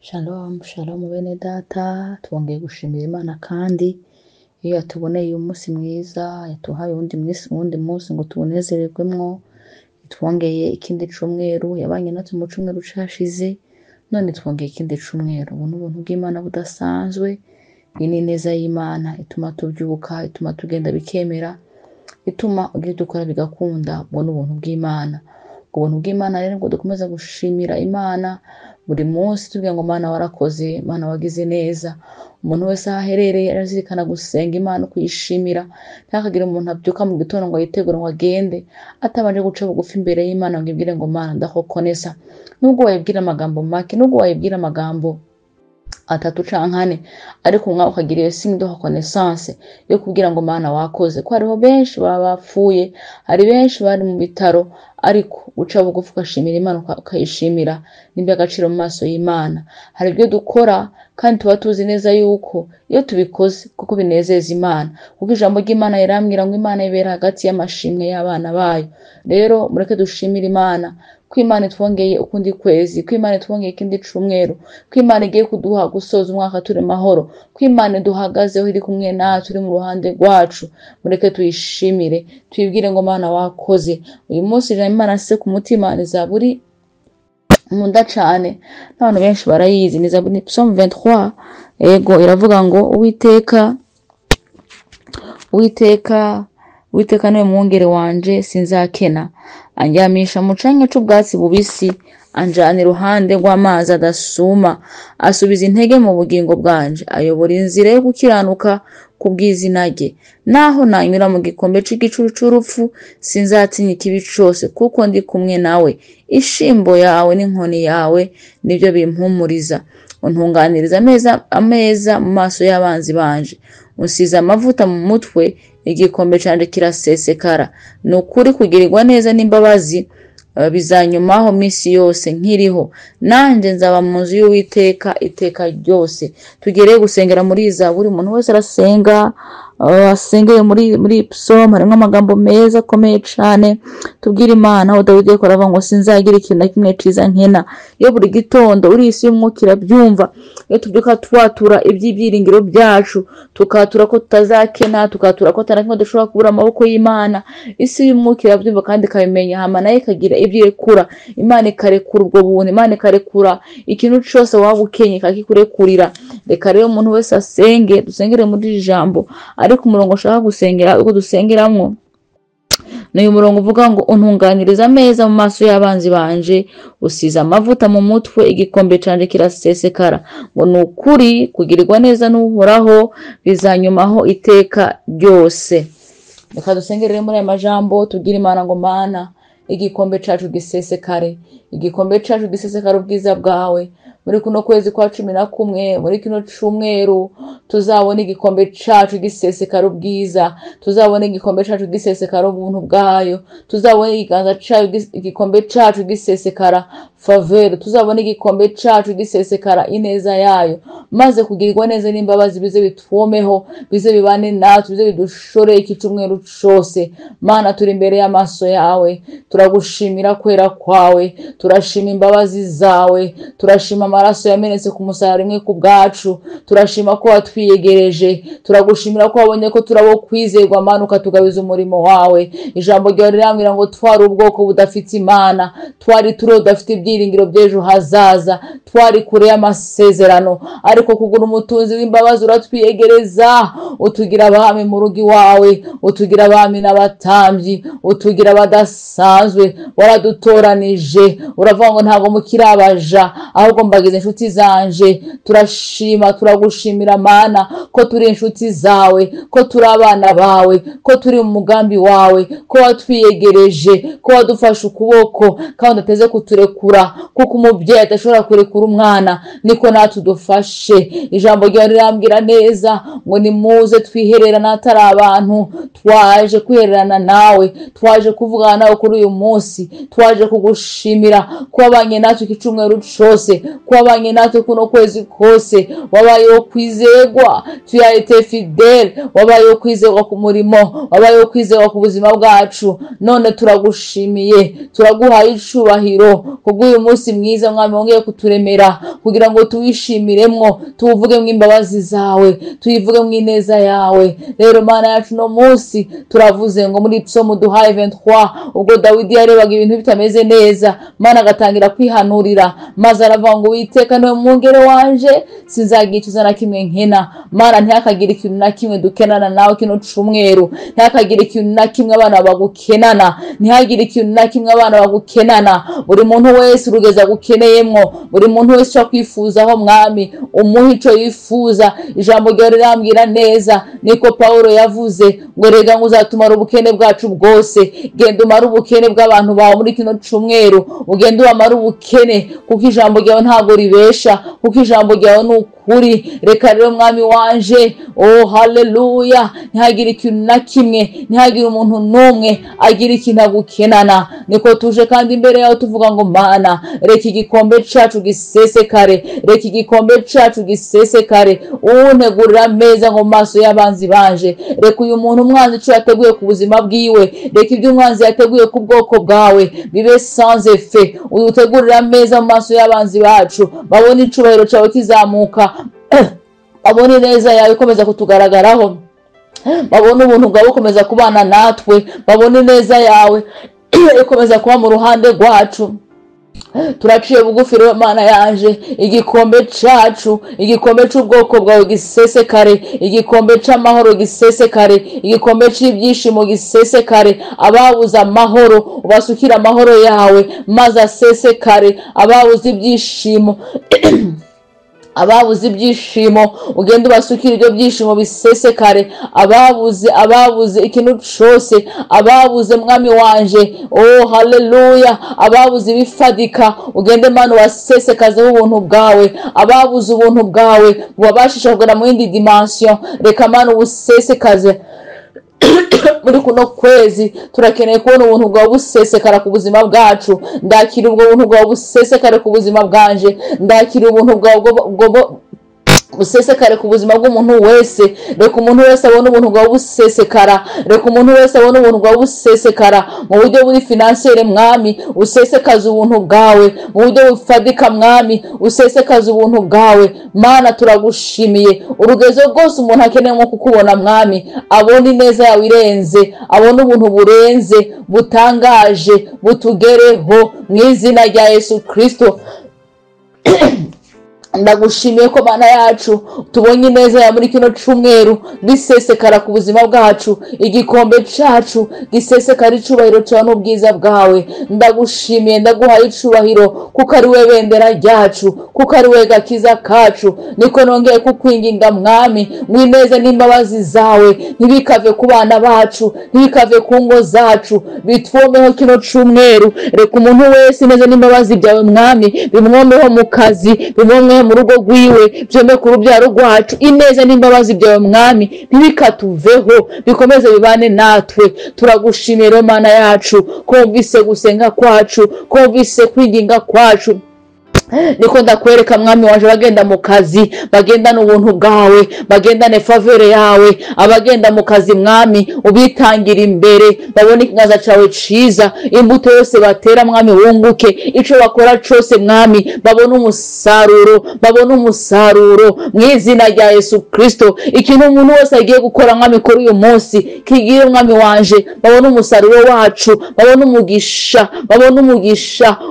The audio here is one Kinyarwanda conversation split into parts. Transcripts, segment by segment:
Shalom, shalom bene data, twongeye gushimira Imana kandi iyo yatuboneye uyu munsi mwiza, yatuhaye uwundi munsi ngo tuwunezererwemwo, twongeye ikindi cumweru, yabanye natwe mu cumweru cashize, none twongeye ikindi cumweru. Ubu ni ubuntu bw'Imana budasanzwe, iyi ni ineza y'Imana ituma tuvyuka, ituma tugenda bikemera, ituma ibyo dukora bigakunda. Ubwo ni ubuntu bw'Imana. Ubwo buntu bw'Imana rero ngo dukomeza gushimira Imana buri munsi tuvuga ngo Mana warakoze, Mana wagize neza. Umuntu wese aho aherereye arazirikana gusenga Imana, kuyishimira. Ntihakagire umuntu abyuka mu gitondo ngo yitegure ngo agende atabanje guca bugufi imbere y'Imana ngo ibwire ngo Mana ndakokonesa. Nubwo wayibwira amagambo make, nubwo wayibwira amagambo atatu canke ane, ariko umwe ukagira iyo signe de reconnaissance yo kubwira ngo Mana wakoze. Ko hariho benshi baba bapfuye, hari benshi bari mu bitaro, ariko guca bugufi ugashimira Imana, ukayishimira nimba agaciro mu maso y'Imana. Hari ibyo dukora kandi tuba tuzi neza yuko iyo tubikoze kuko binezeza Imana, kuko ijambo ry'Imana rirambwira ngo Imana ibera hagati y'amashimwe y'abana bayo. Rero mureke dushimira Imana ko Imana itwongeye ukundi kwezi, ko Imana itwongeye ikindi cumweru, ko Imana igiye kuduha gusoza umwaka turi mahoro, ko Imana duhagazeho iri kumwe natwe, iri mu ruhande rwacu. Mureke tuyishimire, tuyibwire ngo Mana wakoze. Uyu munsi Imana se ku mutima ni Zaburi nkunda cane, n'abantu benshi barayizi, ni Zaburi Psalm 23. Ego iravuga ngo Uwiteka niwe mwungere wanje sinzakena, andyamisha mu canke c'ubwatsi bubisi, anjana iruhande rw'amazi adasuma, asubiza intege mu bugingo bwanje, ayobora inzira yo gukiranuka kubw'izina rye. Naho nanyura mu gikombe c'igicuru c'urupfu, sinzatinya ikibi cose, kuko ndi kumwe nawe. Ishimbo yawe n'inkoni yawe nivyo bimpumuriza. Untunganiriza ameza mu maso y'abanzi banje, unsize amavuta mu mutwe, igikombe canje kirasesekara. Ni ukuri kugirirwa neza n'imbabazi bizanyumaho misi yose nkiriho, nanje nzaba mu nzu y'Uwiteka iteka ryose. Tugereye gusengera muri Zaburi, umuntu wese arasenga, asengeye muri Psalm harimo amagambo meza akomeye cane. Tubwire Imana aho Dawidi yariko aravuga ngo sinzagira ikintu na kimwe ciza nkena. Iyo buri gitondo uri isi y'umwuka irabyumva, iyo tubyuka twatura iby'ibyiringiro byacu, tukatura ko tutazakena, tukatura ko tarakimwe dushobora kubura amaboko y'Imana, isi y'umwuka irabyumva kandi ikabimenya, hama nayo ikagira ibyo irekura. Imana ikarekura ubwo buntu, Imana ikarekura ikintu cose waba ukenye ikakikurekurira. Reka rero umuntu wese asenge, dusengere muri ijambo, ariko umurongo ushaka gusengera uko dusengeramwo n'uyu murongo uvuga ngo untunganiriza ameza mu maso y'abanzi banje, usize amavuta mu mutwe, igikombe canje kirasesekara. Ngo ni ukuri kugirirwa neza n'Uhoraho bizanyumaho iteka ryose. Reka dusengerere muri aya majambo, tubwire Imana ngo Mana igikombe cacu gisesekare, igikombe cacu gisesekare ubwiza bwawe. Muri kuno kwezi kwa 11, muri kino cumweru, tuzabona igikombe cacu gisesekara ubwiza, tuzabona igikombe cacu gisesekara ubuntu bwayo, tuzabona ikiganza cayo, igikombe cacu gisesekara faveur, tuzabona igikombe cacu gisesekara ineza yayo, maze kugirirwa neza n'imbabazi bize bitwomeho, bize bibane natwe, bize bidushore iki cumweru cose. Mana turi imbere y'amaso yawe, turagushimira kwera kwawe, turashima imbabazi zawe, turashima amaraso yamenetse ku musaraba rimwe ku bwacu, turashima ko watwiyegereje, turagushimira ko wabonye ko turabo kwizerwa Mana, ukatugabiza umurimo wawe. Ijambo ryawe rirambwira ngo twari ubwoko budafite Imana, twari turi udafite ibyiringiro by'ejo hazaza, twari kure y'amasezerano, ariko kugura umutunzi w'imbabazi uratwiyegereza, utugira abami mu rugo iwawe, utugira abami n'abatambyi, utugira abadasanzwe. Waradutoranije, uravuga ngo ntabwo mukiri abaja, ahubwo mbagize inshuti zanje. Turashima, turagushimira Mana ko turi inshuti zawe, ko turi abana bawe, ko turi mu mugambi wawe, ko watwiyegereje, ko wadufashe ukuboko kandi uteze kuturekura, kuko umubyeyi adashobora kurekura umwana, niko natwe udufashe. Ijambo ryawe rirambwira neza ngo nimuze twihererana atari abantu, twaje kwihererana nawe, twaje kuvugana nawe kuri uyu munsi, twaje kugushimira ko wabanye natwe iki cumweru cose, ko wabanye natwe kuno kwezi kose, wabayeho kwizegwa, tu as été fidèle, wabayeho kwizegwa ku murimo, wabayeho kwizegwa ku buzima bwacu. None turagushimiye, turaguhaye icubahiro kubw'uyu munsi mwiza mwami wongeye kuturemera kugira ngo tuwishimiremwo, tuvuge mu imbabazi zawe, tuyivuge mu ineza yawe. Rero Mana yacu no munsi turavuze ngo muri Psalm duhaye 23 ubwo Dawidi yarebaga ibintu bitameze neza, Mana agatangira kwihanurira, maze aravuga ngo Uwiteka niwe mwungere wanje, sinzagicuza na kimwe nkena. Mana ntihakagire ikintu na kimwe dukenana nawe kino cumweru, ntihakagire ikintu na kimwe abana bagukenana, ntihagire ikintu na kimwe abana bagukenana. Buri muntu wese urugeza gukeneyemwo, buri muntu wese cyo kwifuzaho mwami umuha ico yifuza. Ijambo ryawe rirambwira neza, niko Paulo yavuze ngo rega ngo uzatumara ubukene bwacu bwose. Genda umara ubukene bw'abantu bawe muri kino cumweru, ugenda umara ubukene kuko ijambo ryawe ntabwo ribesha, kuko ijambo ryawe ni ukuri. Reka rero mwami wanje, oh haleluya, ntihagire ikintu na kimwe, ntihagire umuntu n'umwe agira ikintu agukenana. Niko tuje kandi imbere yawe tuvuga ngo Mana reka igikombe cacu gisesekare, reka igikombe cacu gisesekare, untegurira ameza ngo maso y'abanzi banje. Reka uyu muntu umwanzi ico yateguye ku buzima bwiwe, reka ibyo umwanzi yateguye ku bwoko bwawe bibe sans effet. Utegurira ameza mu maso y'abanzi bacu, babone icubahiro cawe kizamuka, babone neza yawe ikomeza kutugaragaraho, babone ubuntu bwawe ukomeza kubana natwe, babone neza yawe ikomeza kuba mu ruhande rwacu. Turaciye bugufi rero Mana yanje, igikombe cacu, igikombe c'ubwoko bwawe gisesekare, igikombe c'amahoro gisesekare, igikombe c'ibyishimo gisesekare. Ababuza amahoro ubasukira amahoro yawe maze asesekare, ababuza ibyishimo ababuze ibyishimo ugenda ubasukira ibyo byishimo bisesekare. Ababuze ikintu cyose, ababuze mwami wanje, oh haleluya, ababuze ibifadika ugende Mana wasesekazeho ubuntu bwawe. Ababuze ubuntu bwawe bubabashisha kugera mu yindi dimension, reka Mana ubusesekaze muri kuno kwezi. Turakeneye kubona ubuntu bwawe busesekara ku buzima bwacu. Ndakira ubwo buntu bwawe busesekare ku buzima bwanje, ndakira ubuntu bwawe busesekare ku buzima bw'umuntu wese. Reka umuntu wese abone ubuntu bwawe busesekara, reka umuntu wese abone ubuntu bwawe busesekara mu buryo buri financiere mwami, usesekaza ubuntu bwawe mu buryo bufadika mwami, usesekaza ubuntu bwawe. Mana turagushimiye, urugezo rwose umuntu akeneye mu kukubona mwami, abone ineza yawe irenze, abone ubuntu burenze butangaje butugereho mu izina rya Yesu Kristo. Ndagushimiye ko Mana yacu tubonye neza ya muri kino cumweru bisesekara ku buzima bwacu, igikombe cacu gisesekara icubahiro cyawe n'ubwiza bwawe. Ndagushimiye, ndaguhaye icubahiro kuko ari we bendera ryacu, kuko ari we gakiza kacu. Niko nongeye kukwinginga mwami, mwineza n'imbabazi zawe ntibikave ku bana bacu, ntibikave ku ngo zacu, bitwomeho kino cumweru. Reka umuntu wese neza n'imbabazi byawe mwami bimwomeho mu kazi, bimwomeho mu rugo rwiwe, byome ku rubyaro rwacu. Ineza n'imbabazi byawe mwami ntibikatuveho, bikomeze bibane natwe. Turagushimira Mana yacu ko wumvise gusenga kwacu, ko wumvise kwinginga kwacu. Niko ndakwereka mwami wanje, bagenda mu kazi bagendana ubuntu bwawe, bagendane favere yawe. Abagenda mu kazi mwami ubitangira imbere, babone ikiganza cawe ciza. Imbuto yose batera mwami wunguke, ico bakora cose mwami babone umusaruro, babone umusaruro mu izina rya Yesu Kristo. Ikintu umuntu wese agiye gukora mwami kuri uyu munsi kigire mwami wanje, babone umusaruro wacu, babone umugisha, babone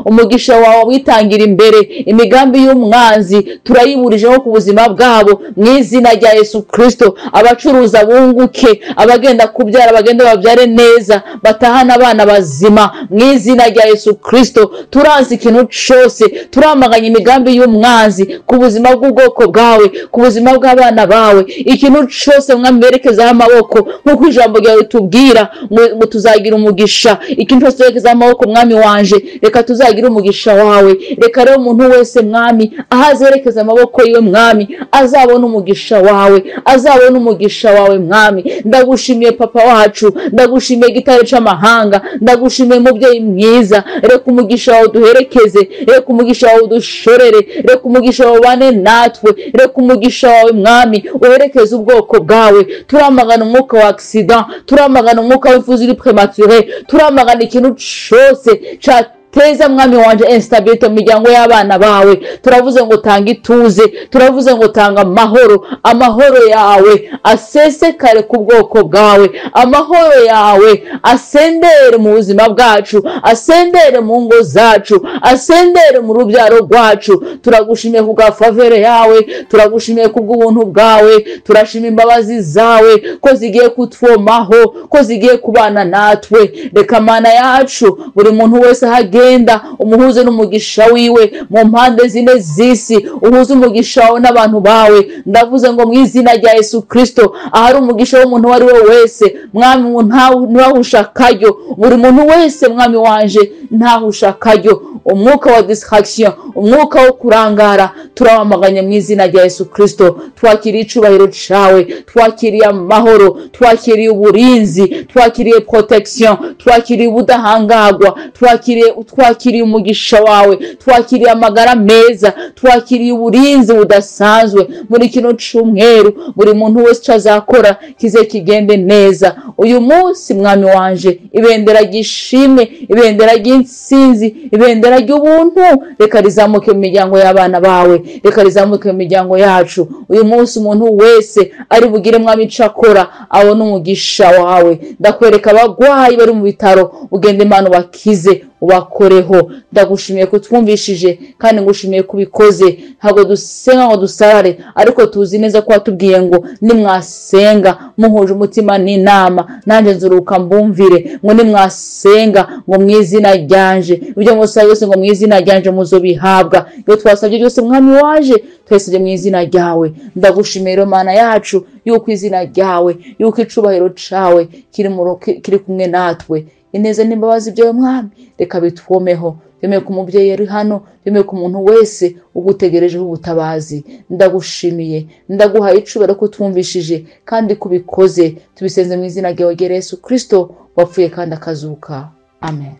umugisha wawe witangira imbere. Imigambi y'umwanzi turayiburijeho ku buzima bwabo mu izina rya Yesu Kristo. Abacuruza bunguke, abagenda kubyara bagende babyare neza, batahana abana bazima mu izina rya Yesu Kristo. Turanzi ikintu cyose, turamaganya imigambi y'umwanzi ku buzima bw'ubwoko bwawe, ku buzima bw'abana bawe. Ikintu cyose mwami berekezaho amaboko nk'uko ijambo ryawe tubwira ngo tuzagira umugisha. Ikintu cyose berekezaho amaboko mwami wanje, reka tuzagira umugisha wawe. Reka rero umuntu muntu wese mwami ahazerekeza amaboko yiwe mwami azabona umugisha wawe, azabona umugisha wawe mwami. Ndagushimiye papa wacu, ndagushimiye gitare c'amahanga, ndagushimiye mubyeyi mwiza. Reka umugisha wawe duherekeze, reka umugisha wawe dushorere, reka umugisha wawe bane natwe, reka umugisha wawe mwami uherekeze ubwoko bwawe. Turamagana umwuka wa accident, turamagana umwuka w'imfuzire premature, turamagana ikintu cyose teza mwami wanje instability mu miryango y'abana bawe. Turavuze ngo tanga ituze, turavuze ngo tanga amahoro yawe asesekare ku bwoko bwawe, amahoro yawe asendere mu buzima bwacu, asendere mu ngo zacu, asendere mu rubyaro rwacu. Turagushimiye ku bwa favere yawe, turagushimiye ku bw'ubuntu bwawe, turashima imbabazi zawe ko zigiye kutwomaho, ko zigiye kubana natwe. Reka Mana yacu buri muntu wese genda umuhuze n'umugisha wiwe mu mpande zine z'isi, uhuze umugisha wawe n'abantu bawe. Ndavuze ngo mu izina rya Yesu Kristo, ahari umugisha w'umuntu wari we wese mwami ntawushakayo, buri muntu wese mwami wanje ntawushakayo. Umwuka wa distraction, umwuka wo kurangara turawamaganye mu izina rya Yesu Kristo. Twakiriye icubahiro cawe, twakiriye amahoro, twakiriye uburinzi, twakiriye protection, twakiriye ubudahangagwa, twakiriye umugisha wawe, twakiriye amagara meza, twakiriye uburinzi budasanzwe muri kino cyumweru. Buri muntu wese cyazakora kize kigende neza uyu munsi mwami wanje. Ibendera gishimwe, ibendera ry'insinzi, ibendera ry'ubuntu reka rizamuke mu miryango y'abana bawe, reka rizamuke mu miryango yacu uyu munsi. Umuntu wese ari bugire mwami cakora abone umugisha wawe. Ndakwereka abagwayi bari mu bitaro, ugende Imana bakize, ubakoreho. Ndagushimiye ko twumvishije kandi ngushimiye kubikoze. Ntabwo dusenga ngo dusarare, ariko tuzi neza ko watubwiye ngo nimwasenga muhuje umutima n'inama nanje nzuruka mbumvire, ngo nimwasenga ngo mu izina ryanje, ibyo musaba byose ngo mu izina ryanje muzobihabwa. Iyo twasabye byose mwami waje twesije mu izina ryawe. Ndagushimira Mana yacu yuko izina ryawe, yuko icubahiro cawe kiri kumwe natwe. Ineza n'imbabazi byawe mwami reka bitwomeho, byemeye ku mubyeyi ari hano, byemeye ku muntu wese ugutegerejeho ubutabazi. Ndagushimiye, ndaguhaye icubahiro ko twumvishije kandi kubikoze. Tubisenze mu izina ryawe Yesu Kristo wapfuye kandi akazuka. Amen.